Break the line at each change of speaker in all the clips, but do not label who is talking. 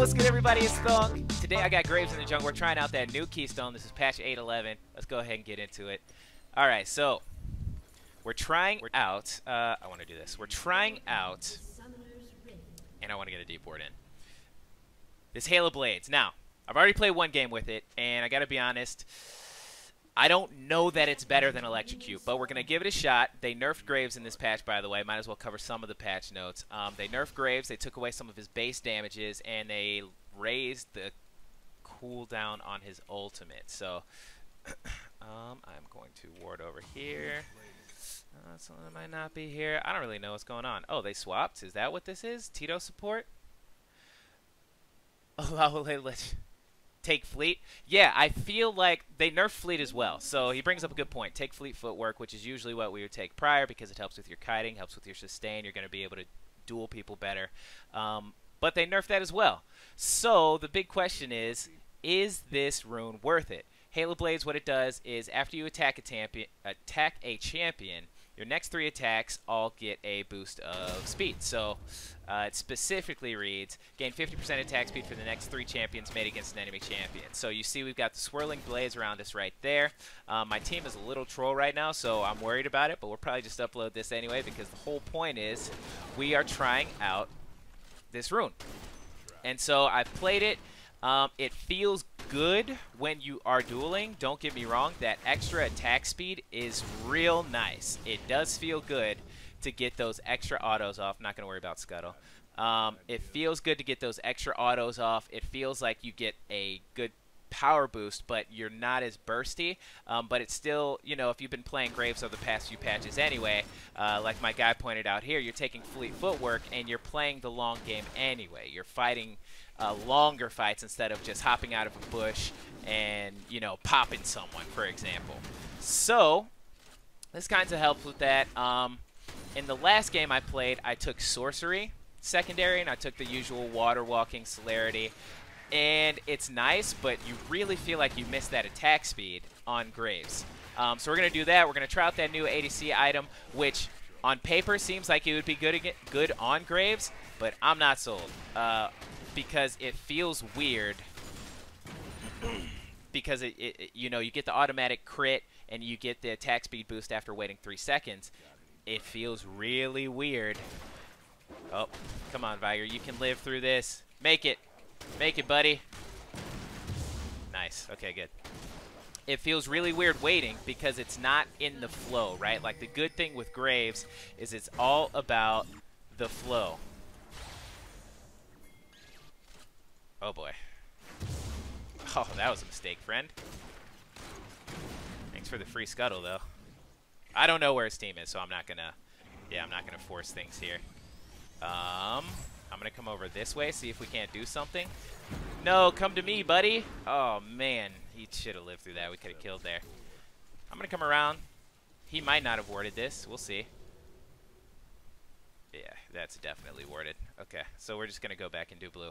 what's good, everybody? It's Thonk. Today I got Graves in the jungle. We're trying out that new Keystone. This is patch 8.11. Let's go ahead and get into it. All right, so we're trying out. I want to do this. We're trying out, and I want to get a deep ward in. This Halo Blades. Now, I've already played one game with it, and I got to be honest, I don't know that it's better than Electrocute, but we're going to give it a shot. They nerfed Graves in this patch, by the way. Might as well cover some of the patch notes. They nerfed Graves. They took away some of his base damages, and they raised the cooldown on his ultimate. So I'm going to ward over here. Someone might not be here. I don't really know what's going on. Oh, they swapped? Is that what this is? Tito support? Oh, let's take fleet. Yeah, I feel like they nerfed fleet as well. So he brings up a good point. Take fleet footwork, which is usually what we would take prior because it helps with your kiting, helps with your sustain. You're going to be able to duel people better. But they nerfed that as well. So the big question is this rune worth it? Halo Blades, what it does is after you attack a champion, your next 3 attacks all get a boost of speed. So it specifically reads, gain 50% attack speed for the next 3 champions made against an enemy champion. So you see we've got the swirling blades around us right there. My team is a little troll right now, so I'm worried about it, but we'll probably just upload this anyway because the whole point is we are trying out this rune. And so I've played it. It feels good when you are dueling. Don't get me wrong, that extra attack speed is real nice. It does feel good to get those extra autos off. Not going to worry about Scuttle. It feels good to get those extra autos off. It feels like you get a good power boost, but you're not as bursty. But it's still, you know, if you've been playing Graves over the past few patches anyway, like my guy pointed out here, you're taking fleet footwork and you're playing the long game anyway. You're fighting longer fights instead of just hopping out of a bush and, you know, popping someone, for example. So this kind of helps with that. In the last game I played, I took Sorcery secondary, and I took the usual Water Walking Celerity. And it's nice, but you really feel like you missed that attack speed on Graves. So we're going to do that. We're going to try out that new ADC item, which on paper seems like it would be good on Graves, but I'm not sold. Because it feels weird. Because you know, you get the automatic crit and you get the attack speed boost after waiting 3 seconds. It feels really weird. Oh, come on, Viger. You can live through this. Make it. Make it, buddy. Nice. Okay, good. It feels really weird waiting because it's not in the flow, right? Like, the good thing with Graves is it's all about the flow. Oh, boy. Oh, that was a mistake, friend. Thanks for the free scuttle, though. I don't know where his team is, so I'm not gonna... Yeah, I'm not gonna force things here. I'm gonna come over this way, see if we can't do something. No, come to me, buddy. Oh, man. He should have lived through that. We could have killed there. I'm gonna come around. He might not have warded this. We'll see. Yeah, that's definitely warded. Okay, so we're just gonna go back and do blue.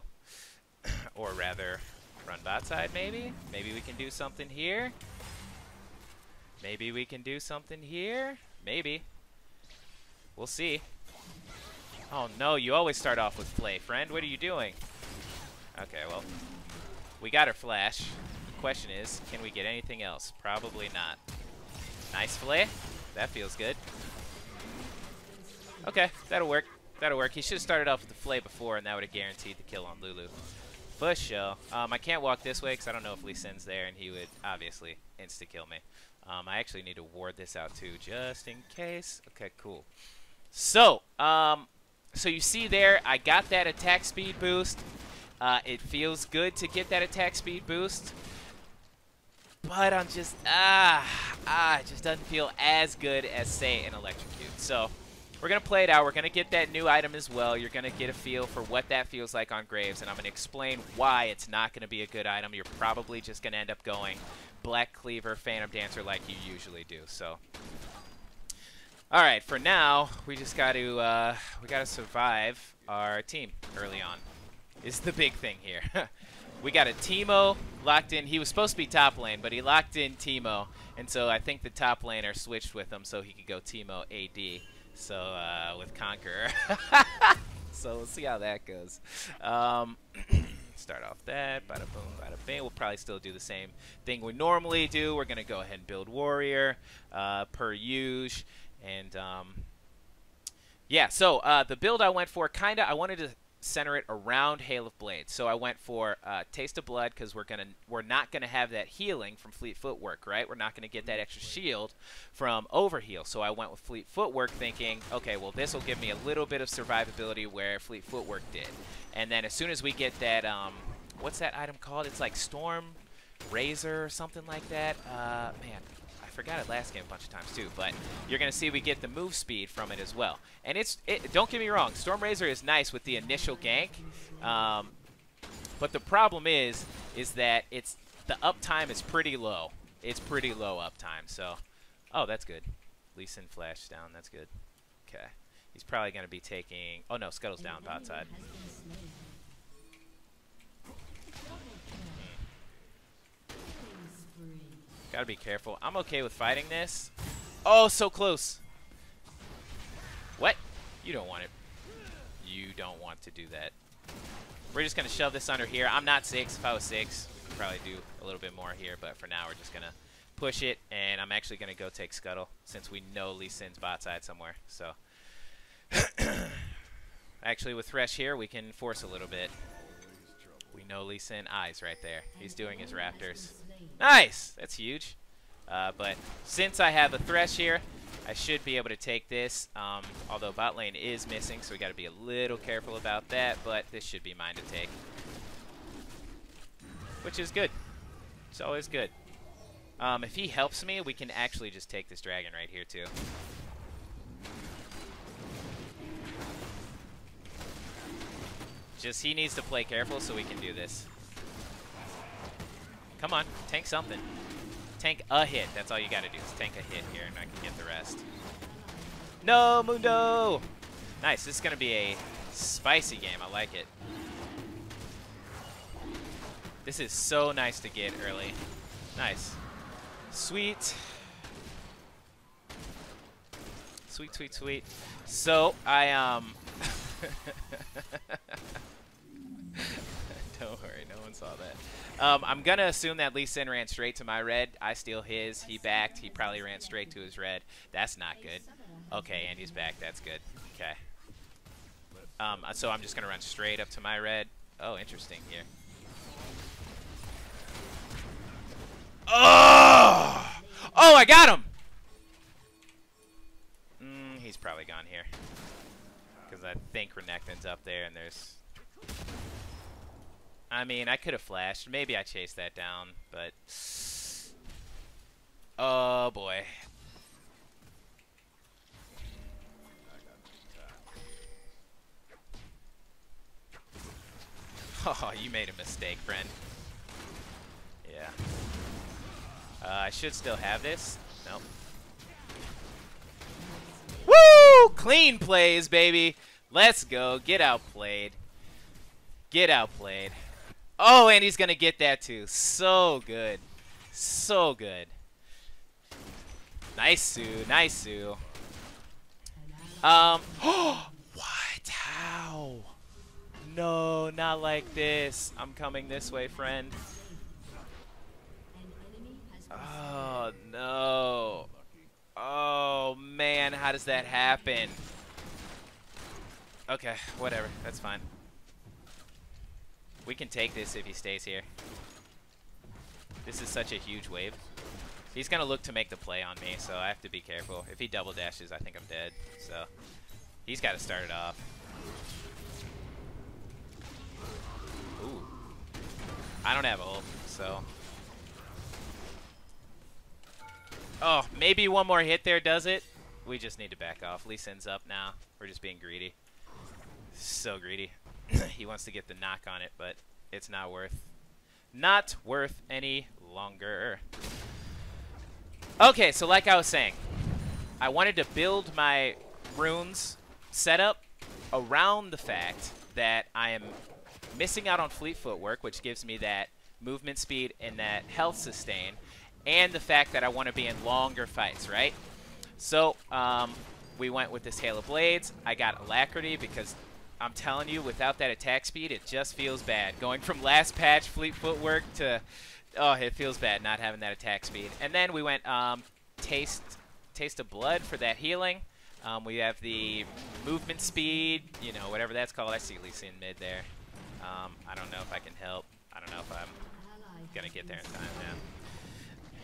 Or rather, run bot side, maybe? Maybe we can do something here? Maybe we can do something here? Maybe. We'll see. Oh, no, you always start off with Flay, friend. What are you doing? Okay, well, we got our flash. The question is, can we get anything else? Probably not. Nice Flay. That feels good. Okay, that'll work. That'll work. He should have started off with the Flay before, and that would have guaranteed the kill on Lulu. For sure. I can't walk this way because I don't know if Lee Sin's there, and he would obviously insta-kill me. I actually need to ward this out too, just in case. Okay, cool. So, so you see there, I got that attack speed boost. It feels good to get that attack speed boost. But I'm just, it just doesn't feel as good as, say, an Electrocute. So, we're going to play it out. We're going to get that new item as well. You're going to get a feel for what that feels like on Graves, and I'm going to explain why it's not going to be a good item. You're probably just going to end up going Black Cleaver, Phantom Dancer like you usually do. So, all right, for now, we just got to survive our team early on. Is the big thing here. We got a Teemo locked in. He was supposed to be top lane, but he locked in Teemo, and so I think the top laner switched with him so he could go Teemo AD. So with Conqueror. So we'll see how that goes. start off that. Bada boom, bada bing. We'll probably still do the same thing we normally do. We're going to go ahead and build warrior per usual. And yeah, so the build I went for, I wanted to center it around Hail of Blades. So I went for Taste of Blood because we're not gonna have that healing from Fleet Footwork, right? We're not gonna get that extra shield from Overheal. So I went with Fleet Footwork, thinking, okay, well this will give me a little bit of survivability where Fleet Footwork did. And then as soon as we get that, what's that item called? It's like Storm Razor or something like that. Man, I forgot it last game a bunch of times too, but you're going to see we get the move speed from it as well. And don't get me wrong, Storm Razor is nice with the initial gank, but the problem is that the uptime is pretty low. It's pretty low uptime, so... Oh, that's good. Lee Sin flash down, that's good. Okay. He's probably going to be taking... Oh no, Scuttle's down bot side. Gotta be careful. I'm okay with fighting this. Oh, so close. What? You don't want it. You don't want to do that. We're just gonna shove this under here. I'm not 6. If I was 6, we'd probably do a little bit more here, but for now we're just gonna push it, and I'm actually gonna go take Scuttle since we know Lee Sin's bot side somewhere. So actually with Thresh here, we can force a little bit. We know Lee Sin. Eyes right there. He's doing his Raptors. Nice! That's huge. But since I have a Thresh here, I should be able to take this. Although bot lane is missing, so we got to be a little careful about that. But this should be mine to take. Which is good. It's always good. If he helps me, we can actually just take this dragon right here too. Just he needs to play careful so we can do this. Come on, tank something. Tank a hit. That's all you gotta do is tank a hit here and I can get the rest. No, Mundo! Nice, this is gonna be a spicy game. I like it. This is so nice to get early. Nice. Sweet. Sweet, sweet, sweet. So, Don't worry, no one saw that. I'm going to assume that Lee Sin ran straight to my red. I steal his. He backed. He probably ran straight to his red. That's not good. Okay, Andy's back. That's good. Okay. So I'm just going to run straight up to my red. Oh, interesting here. Oh! Oh, I got him! He's probably gone here. Because I think Renekton's up there and there's... I mean, I could have flashed. Maybe I chased that down, but... Oh, boy. Oh, you made a mistake, friend. Yeah. I should still have this. Nope. Woo! Clean plays, baby. Let's go. Get outplayed. Get outplayed. Oh, and he's going to get that too. So good. So good. Nice, Sue. Nice, Sue. What? How? No, not like this. I'm coming this way, friend. Oh, no. Oh, man. How does that happen? Okay, whatever. That's fine. We can take this if he stays here. This is such a huge wave. He's going to look to make the play on me, so I have to be careful. If he double dashes, I think I'm dead. So he's got to start it off. Ooh. I don't have ult, so... Oh, maybe one more hit there does it. We just need to back off. Lee Sin's up now. We're just being greedy. So greedy. He wants to get the knock on it, but it's not worth any longer. Okay, so like I was saying, I wanted to build my runes setup around the fact that I am missing out on Fleet Footwork, which gives me that movement speed and that health sustain, and the fact that I want to be in longer fights, right? So we went with this Hail of Blades. I got Alacrity because I'm telling you, without that attack speed, it just feels bad. Going from last patch fleet footwork to, oh, it feels bad not having that attack speed. And then we went taste of blood for that healing. We have the movement speed, you know, whatever that's called. I see Lisa in mid there. I don't know if I can help. I don't know if I'm gonna get there in time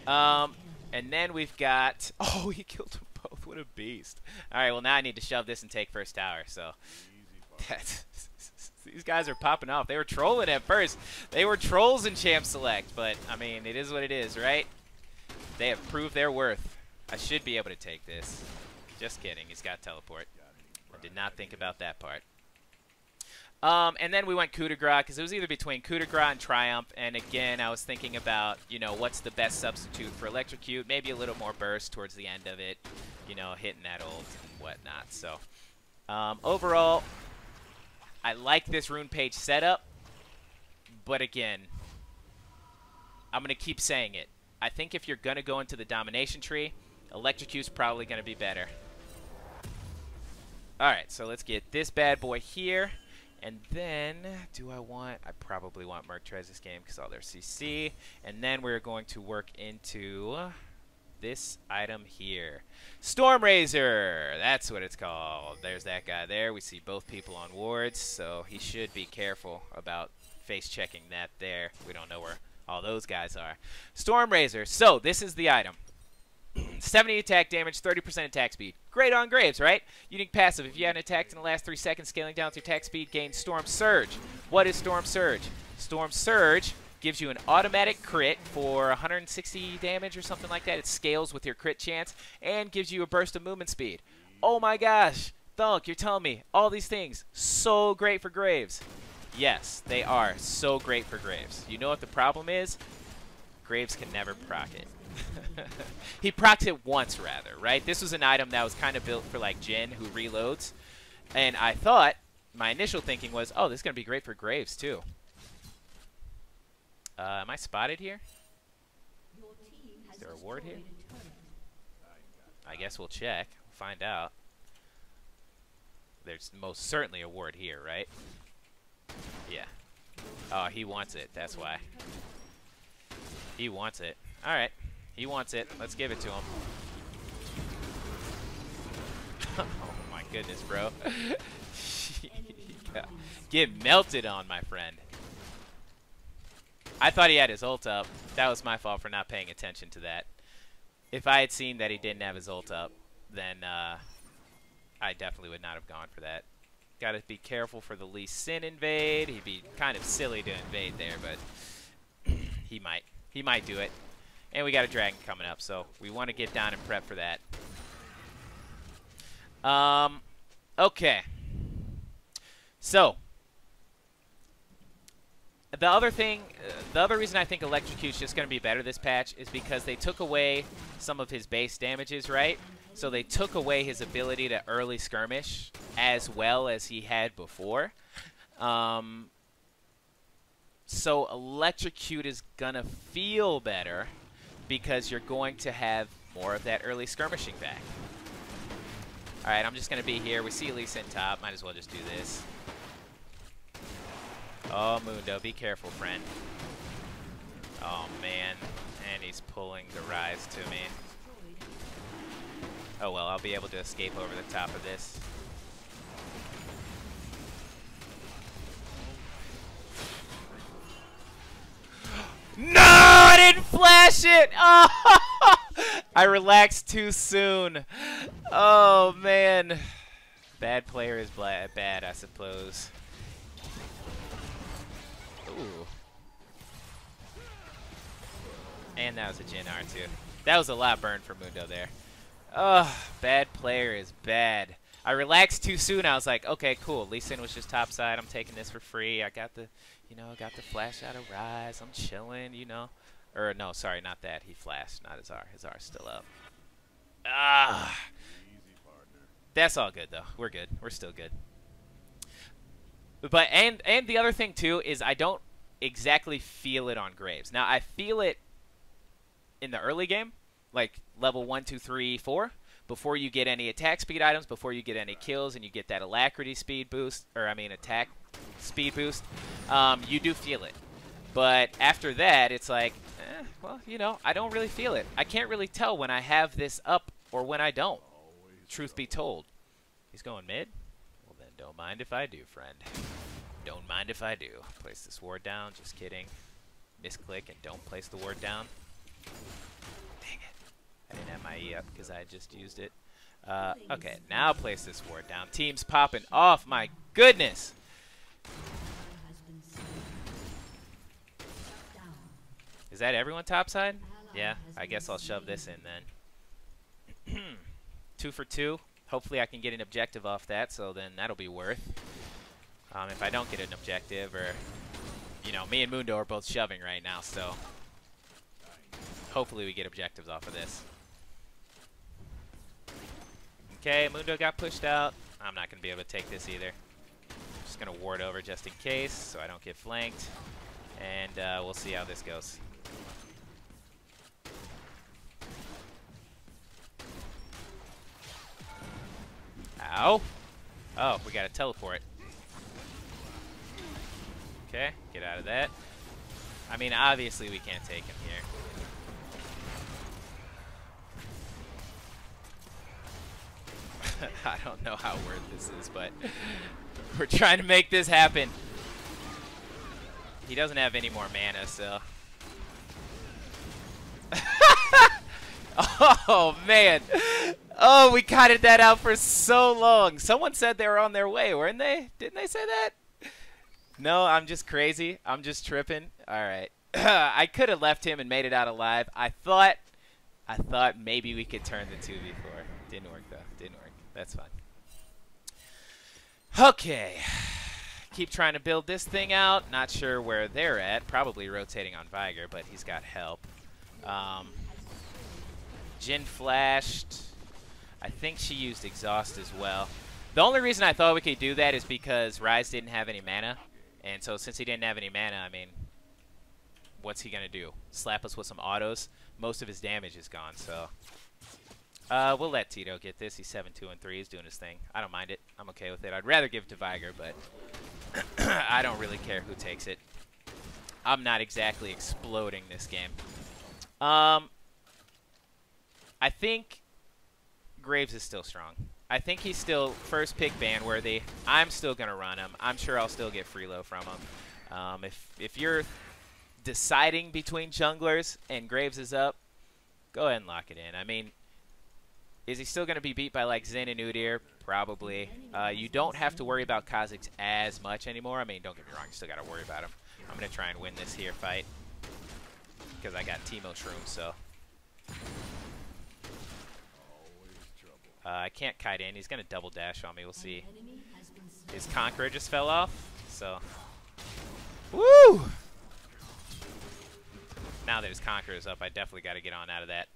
now. And then we've got, oh, he killed them both. What a beast. All right, well, now I need to shove this and take first tower. So these guys are popping off. They were trolling at first. They were trolls in Champ Select, but, I mean, it is what it is, right? They have proved their worth. I should be able to take this. Just kidding. He's got teleport. I did not think about that part. And then we went coup de grace because it was either between coup de grace and triumph. And again, I was thinking about, you know, what's the best substitute for electrocute? Maybe a little more burst towards the end of it, you know, hitting that ult and whatnot. So overall, I like this rune page setup. But again, I'm going to keep saying it. I think if you're going to go into the domination tree, electrocute's probably going to be better. All right, so let's get this bad boy here. And then, I probably want Merc Trez this game because all their CC. And then we're going to work into this item here. Storm Razor! That's what it's called. There's that guy there. We see both people on wards, so he should be careful about face-checking that there. We don't know where all those guys are. Storm Razor. So, this is the item. 70 attack damage, 30% attack speed. Great on Graves, right? Unique passive. If you haven't attacked in the last 3 seconds, scaling down with your attack speed, gain Storm Surge. What is Storm Surge? Storm Surge gives you an automatic crit for 160 damage or something like that. It scales with your crit chance and gives you a burst of movement speed. Oh my gosh. Thonk, you're telling me all these things so great for Graves. Yes, they are so great for Graves. You know what the problem is? Graves can never proc it. He procced it once, rather, right? This was an item that was kind of built for, like, Jhin, who reloads. And I thought, my initial thinking was, oh, this is going to be great for Graves, too. Am I spotted here? Is there a ward here? I guess we'll check. We'll find out. There's most certainly a ward here, right? Yeah. Oh, he wants it. That's why. He wants it. All right. He wants it. Let's give it to him. Oh, my goodness, bro. Get melted on, my friend. I thought he had his ult up. That was my fault for not paying attention to that. If I had seen that he didn't have his ult up, then I definitely would not have gone for that. Got to be careful for the Lee Sin invade. He'd be kind of silly to invade there, but he might. He might do it. And we got a dragon coming up, so we want to get down and prep for that. Okay. So, the other reason I think Electrocute's just going to be better this patch is because they took away some of his base damages, right? So they took away his ability to early skirmish as well as he had before. So Electrocute is going to feel better because you're going to have more of that early skirmishing back. All right, I'm just going to be here. We see Elise in top. Might as well just do this. Oh, Mundo, be careful, friend. Oh, man. And he's pulling the Rise to me. Oh, well, I'll be able to escape over the top of this. No, I didn't flash it. Oh, I relaxed too soon. Oh, man. Bad player is bad, I suppose. Ooh. And that was a Jhin R2. That was a lot burned for Mundo there. Oh, bad player is bad. I relaxed too soon. I was like, okay, cool. Lee Sin was just topside. I'm taking this for free. I got the, you know, got the flash out of Rise. I'm chilling, you know. Or no, sorry, not that. He flashed, not his R. His R's still up. Ah. That's all good though. We're good. We're still good. But and the other thing too is I don't exactly feel it on Graves. Now I feel it in the early game, like level 1, 2, 3, 4. before you get any attack speed items, before you get any kills, and you get that alacrity speed boost, or I mean attack speed boost, you do feel it. But after that, it's like, well, you know, I don't really feel it. I can't really tell when I have this up or when I don't, truth be told. He's going mid? Well, then don't mind if I do, friend. Don't mind if I do. Place this ward down. Just kidding. Misclick and don't place the ward down. Dang it. I didn't have my E up because I just used it. Okay, now place this ward down. Team's popping off. My goodness. Is that everyone topside? Yeah, I guess I'll shove this in then. 2 for 2. Hopefully I can get an objective off that, so then that'll be worth. If I don't get an objective, or, you know, me and Mundo are both shoving right now, so hopefully we get objectives off of this. Okay, Mundo got pushed out. I'm not going to be able to take this either. Just going to ward over just in case so I don't get flanked, and we'll see how this goes. Ow. Oh, we got to teleport. Okay, get out of that. I mean, obviously we can't take him here. I don't know how worth this is, but we're trying to make this happen. He doesn't have any more mana, so. Oh, man. Oh, we kited that out for so long. Someone said they were on their way, weren't they? Didn't they say that? No, I'm just crazy. I'm just tripping. All right. I could have left him and made it out alive. I thought maybe we could turn the 2v4. Didn't work, though. Didn't work. That's fine. Okay. Keep trying to build this thing out. Not sure where they're at. Probably rotating on Viger, but he's got help. Jhin flashed. I think she used exhaust as well. The only reason I thought we could do that is because Ryze didn't have any mana. And so since he didn't have any mana, I mean, what's he going to do? Slap us with some autos? Most of his damage is gone, so. We'll let Tito get this. He's 7-2 and 3. He's doing his thing. I don't mind it. I'm okay with it. I'd rather give it to Viger, but I don't really care who takes it. I'm not exactly exploding this game. I think Graves is still strong. I think he's still first pick ban worthy. I'm still going to run him. I'm sure I'll still get free low from him. If you're deciding between junglers and Graves is up, go ahead and lock it in. I mean, is he still going to be beat by like Xin and Udyr? Probably. You don't have to worry about Kha'Zix as much anymore. I mean, don't get me wrong, you still got to worry about him. I'm going to try and win this here fight because I got Teemo Shrooms, so. I can't kite in. He's going to double dash on me. We'll see. His Conqueror just fell off, so. Woo! Now that his Conqueror is up, I definitely got to get on out of that.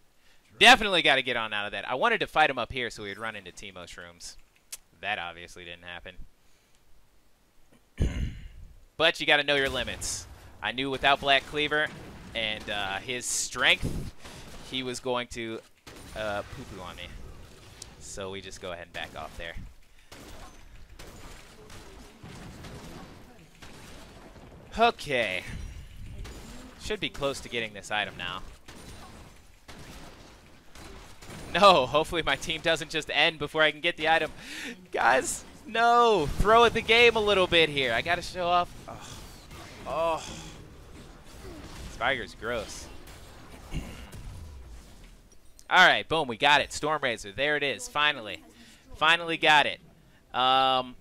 Definitely got to get on out of that. I wanted to fight him up here so we'd run into Teemo Shrooms. That obviously didn't happen. But you got to know your limits. I knew without Black Cleaver and his strength, he was going to poo-poo on me. So we just go ahead and back off there. Okay. Should be close to getting this item now. No, hopefully my team doesn't just end before I can get the item. Guys, no. Throw at the game a little bit here. I got to show off. Oh. Viger's gross. All right, boom, we got it. Storm Razor, there it is, finally. Finally got it. So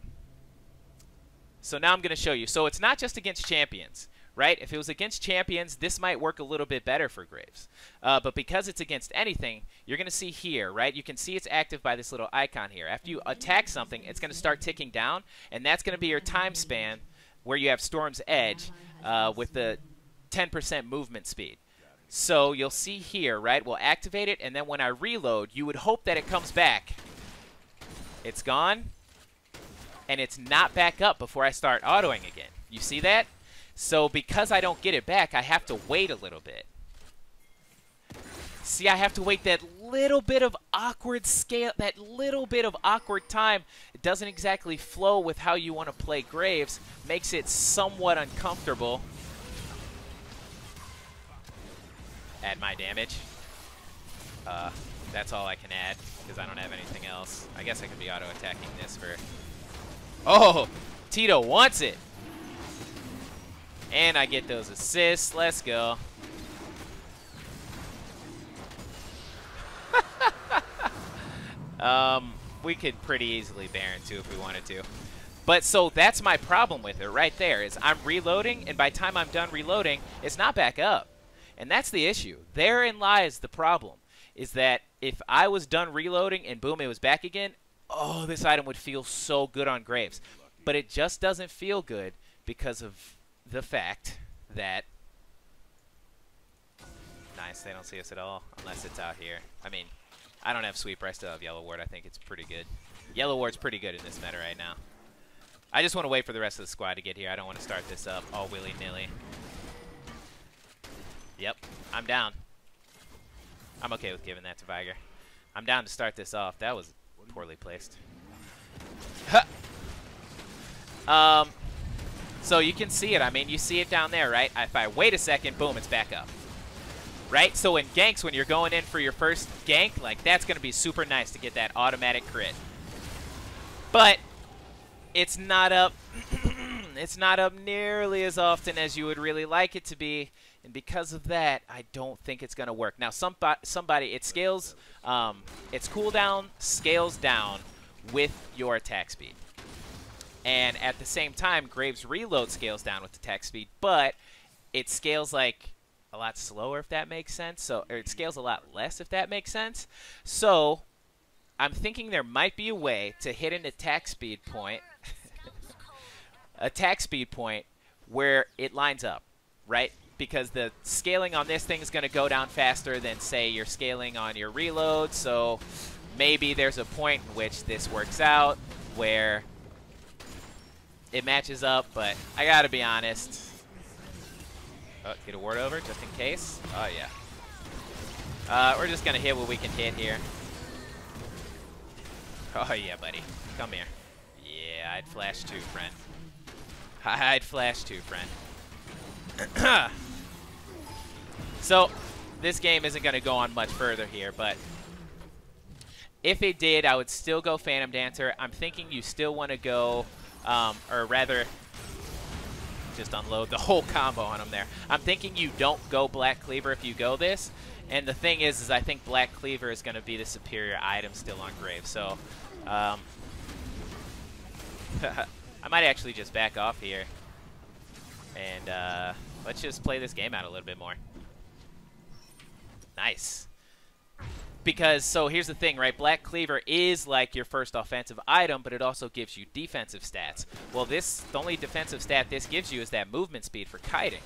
now I'm going to show you. So it's not just against champions, right? If it was against champions, this might work a little bit better for Graves. But because it's against anything, you're going to see here, right? You can see it's active by this little icon here. After you attack something, it's going to start ticking down, and that's going to be your time span where you have Storm's Edge with the 10% movement speed. So you'll see here, right? We'll activate it, and then when I reload, you would hope that it comes back. It's gone, and it's not back up before I start autoing again. You see that? So because I don't get it back, I have to wait a little bit. See, I have to wait that little bit of awkward scale, that little bit of awkward time. It doesn't exactly flow with how you want to play Graves. Makes it somewhat uncomfortable. Add my damage. That's all I can add, because I don't have anything else. I guess I could be auto-attacking this for... Oh! Tito wants it! And I get those assists. Let's go. We could pretty easily Baron too if we wanted to. But so that's my problem with it right there, is I'm reloading, and by the time I'm done reloading, it's not back up. And that's the issue. Therein lies the problem, is that if I was done reloading and boom, it was back again, oh, this item would feel so good on Graves. But it just doesn't feel good because of the fact that... Nice, they don't see us at all, unless it's out here. I mean, I don't have Sweeper, I still have Yellow Ward. I think it's pretty good. Yellow Ward's pretty good in this meta right now. I just want to wait for the rest of the squad to get here. I don't want to start this up all willy-nilly. Yep, I'm down. I'm okay with giving that to Viger. I'm down to start this off. That was poorly placed. So you can see it. I mean, you see it down there, right? If I wait a second, boom, it's back up. Right? So in ganks, when you're going in for your first gank, like, that's going to be super nice to get that automatic crit. But it's not up it's not up nearly as often as you would really like it to be, and because of that, I don't think it's going to work. Now, somebody it scales, its cooldown scales down with your attack speed. And at the same time, Graves' reload scales down with attack speed, but it scales like a lot slower, if that makes sense. So, or it scales a lot less, if that makes sense. So, I'm thinking there might be a way to hit an attack speed point, where it lines up, right? Because the scaling on this thing is going to go down faster than, say, you're scaling on your reload. So maybe there's a point in which this works out where it matches up, but I got to be honest. Oh, get a ward over just in case. Oh, yeah. We're just going to hit what we can hit here. Oh, yeah, buddy. Come here. Yeah, I'd flash too, friend. I'd flash too, friend. So, this game isn't going to go on much further here, but if it did, I would still go Phantom Dancer. I'm thinking you still want to go, or rather, just unload the whole combo on him there. I'm thinking you don't go Black Cleaver if you go this. And the thing is I think Black Cleaver is going to be the superior item still on Graves. So, I might actually just back off here. And let's just play this game out a little bit more. Nice. Because, so here's the thing, right? Black Cleaver is like your first offensive item, but it also gives you defensive stats. Well, the only defensive stat this gives you is that movement speed for kiting.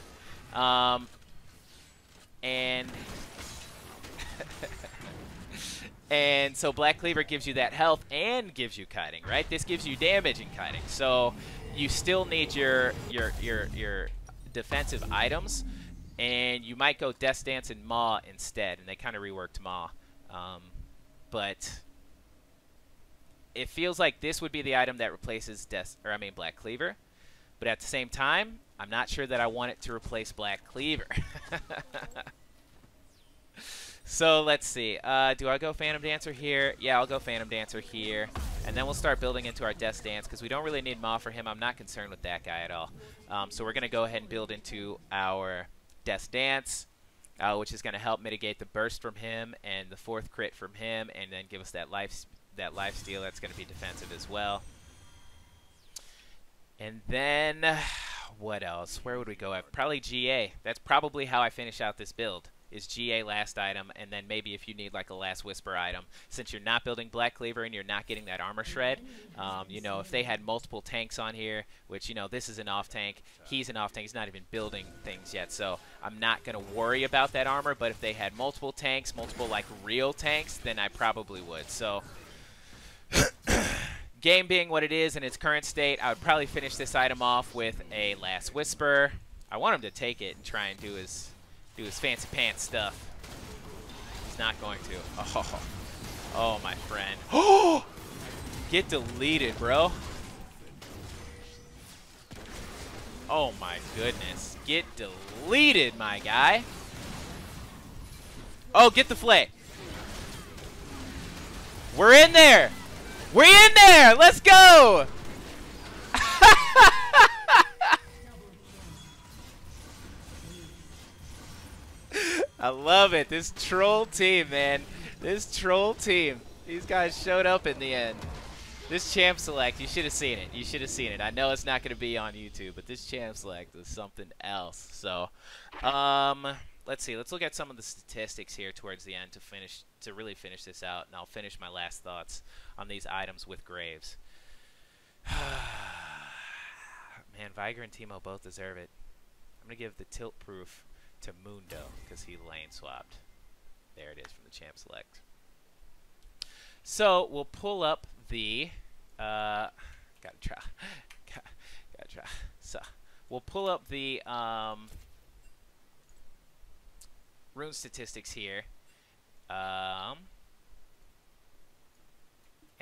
And so Black Cleaver gives you that health and gives you kiting, right? This gives you damage and kiting. So you still need your defensive items, and you might go Death Dance and Maw instead, and they kind of reworked Maw. But it feels like this would be the item that replaces Black Cleaver. But at the same time, I'm not sure that I want it to replace Black Cleaver. So let's see. Do I go Phantom Dancer here? Yeah, I'll go Phantom Dancer here. And then we'll start building into our Death Dance, because we don't really need Maw for him. I'm not concerned with that guy at all. So we're going to go ahead and build into our Death Dance, which is going to help mitigate the burst from him and the 4th crit from him, and then give us that life steal. That's going to be defensive as well. And then, what else? Where would we go? Probably GA. That's probably how I finish out this build, is GA last item, and then maybe if you need like a Last Whisper item. Since you're not building Black Cleaver and you're not getting that armor shred, you know, if they had multiple tanks on here, which, you know, this is an off tank, he's an off tank, he's not even building things yet, so I'm not going to worry about that armor. But if they had multiple tanks, multiple like real tanks, then I probably would. So game being what it is in its current state, I would probably finish this item off with a Last Whisper. I want him to take it and try and do his fancy pants stuff. He's not going to. Oh, oh my friend. Oh! Get deleted, bro. Oh my goodness. Get deleted, my guy. Oh, get the flay. We're in there. We're in there. Let's go. I love it. This troll team, man. This troll team. These guys showed up in the end. This champ select, you should have seen it. You should have seen it. I know it's not going to be on YouTube, but this champ select is something else. So, let's see. Let's look at some of the statistics here towards the end to really finish this out, and I'll finish my last thoughts on these items with Graves. Man, Viger and Teemo both deserve it. I'm going to give the tilt proof to Mundo because he lane swapped. There it is from the champ select. So we'll pull up the gotta try. So we'll pull up the rune statistics here. And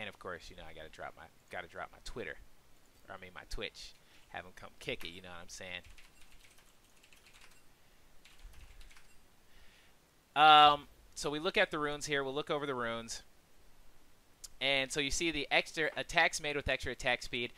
of course, you know, I gotta drop my Twitter, or I mean my Twitch. Have them come kick it. You know what I'm saying? So we look at the runes here. We'll look over the runes. And so you see the extra attacks made with extra attack speed.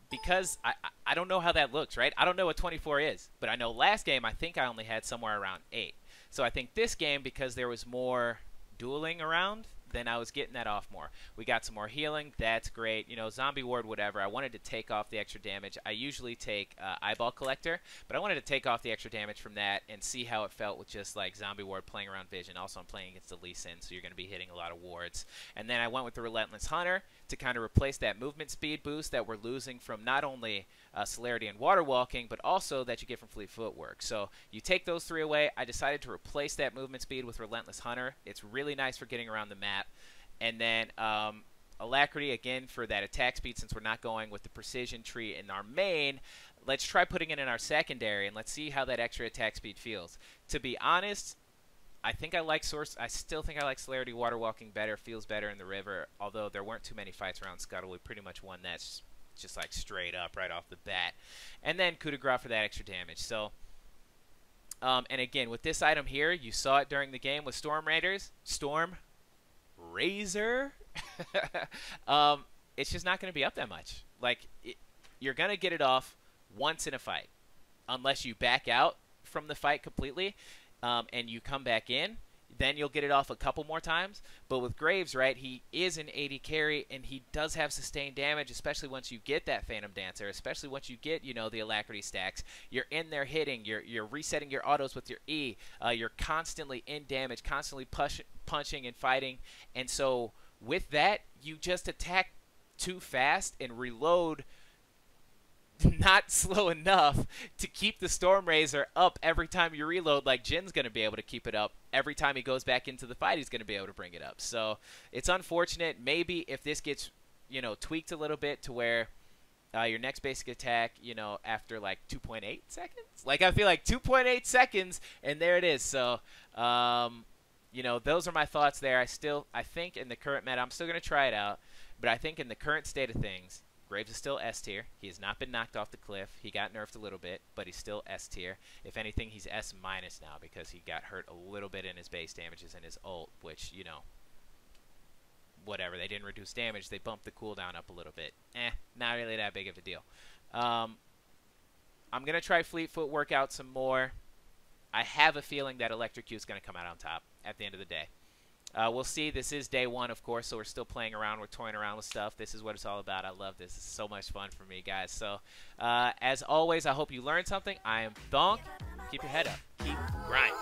Because I don't know how that looks, right? I don't know what 24 is. But I know last game I think I only had somewhere around 8. So I think this game, because there was more dueling around, then I was getting that off more. We got some more healing. That's great. You know, zombie ward, whatever. I wanted to take off the extra damage. I usually take eyeball collector, but I wanted to take off the extra damage from that and see how it felt with just like zombie ward playing around vision. Also, I'm playing against the Lee Sin, so you're going to be hitting a lot of wards. And then I went with the Relentless Hunter to kind of replace that movement speed boost that we're losing from not only celerity and water walking, but also that you get from fleet footwork. So you take those 3 away. I decided to replace that movement speed with Relentless Hunter. It's really nice for getting around the map. And then Alacrity, again, for that attack speed, since we're not going with the precision tree in our main. Let's try putting it in our secondary, and let's see how that extra attack speed feels. To be honest, I still think I like Celerity Water Walking better, feels better in the river, although there weren't too many fights around Scuttle. We pretty much won that just like straight up right off the bat. And then Coup de Grace for that extra damage. So, and again, with this item here, you saw it during the game with Storm Raiders. Razor, it's just not going to be up that much. Like, you're going to get it off once in a fight, unless you back out from the fight completely, and you come back in. Then you'll get it off a couple more times. But with Graves, right, he is an 80 carry, and he does have sustained damage, especially once you get that Phantom Dancer, especially once you get, you know, the Alacrity stacks. You're in there hitting. You're resetting your autos with your E. You're constantly in damage, constantly punching and fighting. And so with that, you just attack too fast and reload not slow enough to keep the Storm Razor up every time you reload. Like Jin's going to be able to keep it up every time he goes back into the fight. He's going to be able to bring it up. So it's unfortunate. Maybe if this gets, you know, tweaked a little bit to where your next basic attack, you know, after like 2.8 seconds. Like I feel like 2.8 seconds, and there it is. So, you know, those are my thoughts there. I think in the current meta, I'm still going to try it out, but I think in the current state of things, Graves is still S tier. He has not been knocked off the cliff. He got nerfed a little bit, but he's still S tier. If anything, he's S minus now because he got hurt a little bit in his base damages and his ult, which, you know, whatever. They didn't reduce damage. They bumped the cooldown up a little bit. Not really that big of a deal. I'm going to try Fleet Footwork out some more. I have a feeling that Electrocute is going to come out on top at the end of the day. We'll see. This is day 1, of course, so we're still playing around. We're toying around with stuff. This is what it's all about. I love this. It's so much fun for me, guys. So, as always, I hope you learned something. I am Thonk. Keep your head up. Keep grinding.